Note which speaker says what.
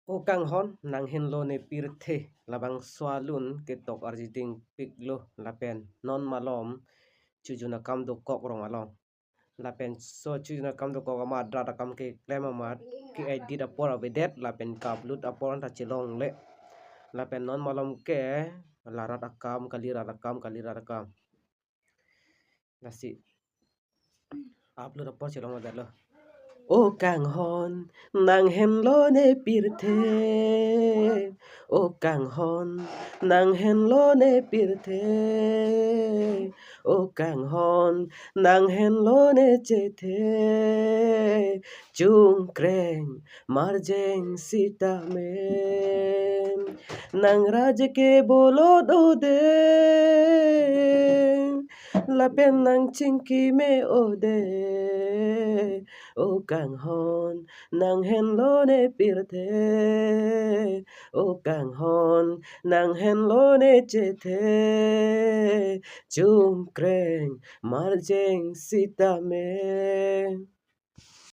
Speaker 1: O kang hon nang henlo ne pirthe labang swalun ke tok arjiting piklo lapen non malom chujuna kam do kok rong along lapen so chujuna kam do kok ama drata kam ke klema mat ki edit apor abedet lapen kablut apor ta chilong le lapen non malom ke larat kalira akam nasi upload apor chilong adet lo O kang hon nang hen lo ne pirthe O kang hon nang hen lo ne pirthe O kang hon nang hen lo ne chethe chung kreng marjeng sita men nang raj ke bolo do de lapen nang chinki me ode O kang hon nang hen lo ne pirthe O kang hon nang hen lo ne chethe chung kreng marjeng sita me